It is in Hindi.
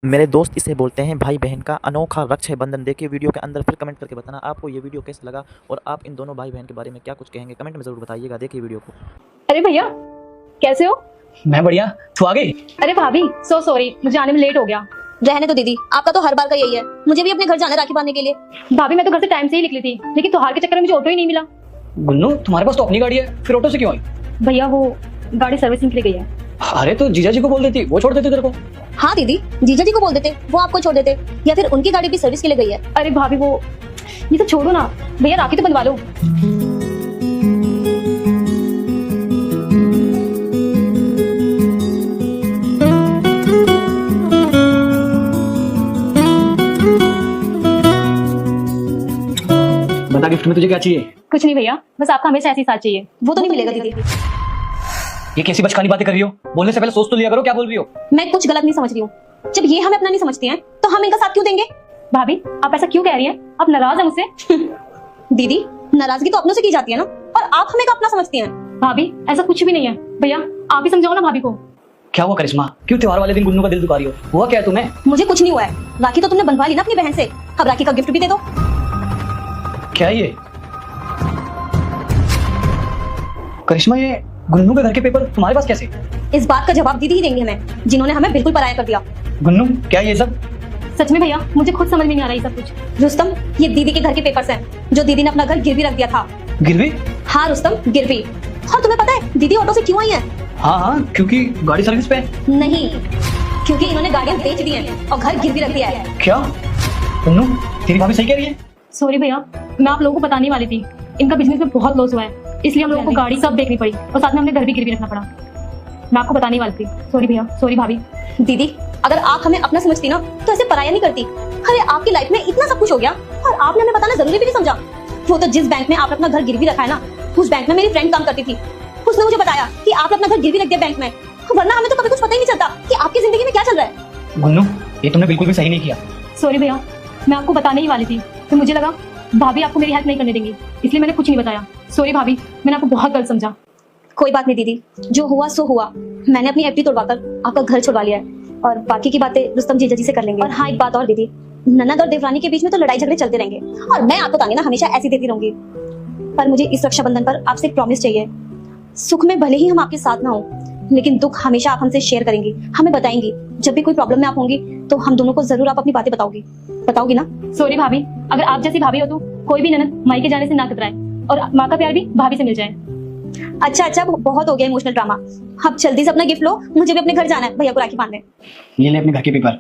मेरे दोस्त इसे बोलते हैं भाई बहन का अनोखा रक्षाबंधन। देखिए वीडियो के अंदर, फिर कमेंट करके बताना आपको ये वीडियो कैसा लगा और आप इन दोनों भाई बहन के बारे में क्या कुछ कहेंगे, कमेंट में ज़रूर बताइएगा। देखिए वीडियो को। अरे भैया कैसे हो? मैं बढ़िया, तू आ गई? अरे भाभी सो सॉरी, मुझे आने में लेट हो गया। रहने दो दीदी, आपका तो हर बार का यही है। मुझे भी अपने घर जाना है राखी बांधने के लिए। भाभी मैं तो घर से टाइम से ही निकली थी, लेकिन त्योहार के चक्कर में मुझे ऑटो ही नहीं मिला। गुन्नू तुम्हारे पास तो अपनी गाड़ी है, फिर ऑटो से क्यों आई? भैया वो गाड़ी सर्विसिंग के लिए गई है। अरे तो जीजा जी को बोल देती, वो छोड़ देते तेरे को। हाँ दीदी, जीजा जी को बोल देते, वो आपको छोड़ देते, या फिर उनकी गाड़ी भी सर्विस के लिए गई है। अरे भाभी वो ये तो छोड़ो ना, भैया राखी तो बंधवा लो। बता गिफ्ट में तुझे क्या चाहिए? कुछ नहीं भैया, बस आपका हमेशा ऐसी साथ चाहिए। वो तो नहीं मिलेगा दीदी। ये कैसी बचकानी बातें कर रही हो? बोलने से पहले सोच तो लिया करो क्या बोल रही हो। मैं कुछ गलत नहीं समझ रही हूँ। जब ये हमें अपना नहीं समझती हैं, तो हम इनका साथ क्यों देंगे? भाभी आप ऐसा क्यों कह रही हैं? आप नाराज हैं मुझसे? दीदी नाराजगी तो अपनों से की जाती है ना, और आप हमें अपना समझती हैं। भाभी ऐसा कुछ भी नहीं है। भैया आप ही समझाओ ना भाभी को। क्या हुआ करिश्मा, क्यों त्योहार वाले दिन गुन्नू का दिल दुखा रही हो? हुआ क्या है तुम्हें? मुझे कुछ नहीं हुआ है। राखी तो तुमने बंधवा ली ना अपनी बहन से, अब राखी का गिफ्ट भी दे दो। क्या ये करिश्मा, ये गुन्नू के घर के पेपर तुम्हारे पास कैसे? इस बात का जवाब दीदी ही देंगी हमें, जिन्होंने हमें बिल्कुल पराया कर दिया। गुन्नू क्या ये सब? सच में भैया मुझे खुद समझ में नहीं आ रहा ये सब कुछ। रुस्तम, ये दीदी के घर के पेपर्स हैं, जो दीदी ने अपना घर गिरवी रख दिया था। गिरवी? हाँ रुस्तम, गिरवी। और तुम्हें पता है दीदी ऑटो से क्यों आई है? हाँ हाँ, क्योंकि गाड़ी सर्विस पे है। नहीं, क्योंकि इन्होंने गाड़ियां बेच दी हैं और घर गिरवी रख दिया है। क्या गुन्नू, तेरी भाभी सही कह रही है? सॉरी भैया, मैं आप लोगों को बताने वाली थी, इनका बिजनेस में बहुत लॉस हुआ है, इसलिए हम लोगों को गाड़ी सब देखनी पड़ी और साथ में हमने घर भी गिरवी रखना पड़ा। मैं आपको बताने वाली थी। सॉरी भैया, सॉरी भाभी। दीदी अगर आप हमें अपना समझती ना, तो ऐसे पराया नहीं करती। अरे आपकी लाइफ में इतना सब कुछ हो गया और आपने हमें बताना जरूरी भी नहीं समझा। वो तो जिस बैंक में आपने अपना घर गिरवी रखा है ना, उस बैंक में मेरी फ्रेंड काम करती थी। उसने मुझे बताया कि आपने अपना घर गिरवी रख दिया बैंक में, वरना हमें तो कभी कुछ पता ही नहीं चलता कि आपकी जिंदगी में क्या चल रहा है। गुन्नू ये तुमने बिल्कुल भी सही नहीं किया। सॉरी भैया, मैं आपको बताने ही वाली थी, फिर मुझे लगा भाभी आपको मेरी हेल्प नहीं करने देंगी, इसलिए मैंने कुछ नहीं बताया। सॉरी भाभी, मैंने आपको बहुत गलत समझा। कोई बात नहीं दीदी, जो हुआ सो हुआ। मैंने अपनी एफडी तोड़वाकर आपका घर छुड़वा लिया है, और बाकी की बातें रुस्तम जीजा जी से कर लेंगे। और हाँ एक बात और दीदी, ननद और देवरानी के बीच में तो लड़ाई झगड़े चलते रहेंगे, और मैं आपको ताने ना हमेशा ऐसी देती रहूंगी। पर मुझे इस रक्षाबंधन पर आपसे एक प्रॉमिस चाहिए। सुख में भले ही हम आपके साथ ना हो, लेकिन दुख हमेशा आप हमसे शेयर करेंगी, हमें बताएंगी। जब भी कोई प्रॉब्लम में आप होंगी, तो हम दोनों को जरूर आप अपनी बातें बताओगी ना? सॉरी भाभी, अगर आप जैसी भाभी हो तो कोई भी ननद मायके जाने से ना कतराए, और माँ का प्यार भी भाभी से मिल जाए। अच्छा बहुत हो गया इमोशनल ड्रामा। अब जल्दी से अपना गिफ्ट लो, मुझे भी अपने घर जाना है भैया को राखी बांधने। ये ले अपने घर के पेपर।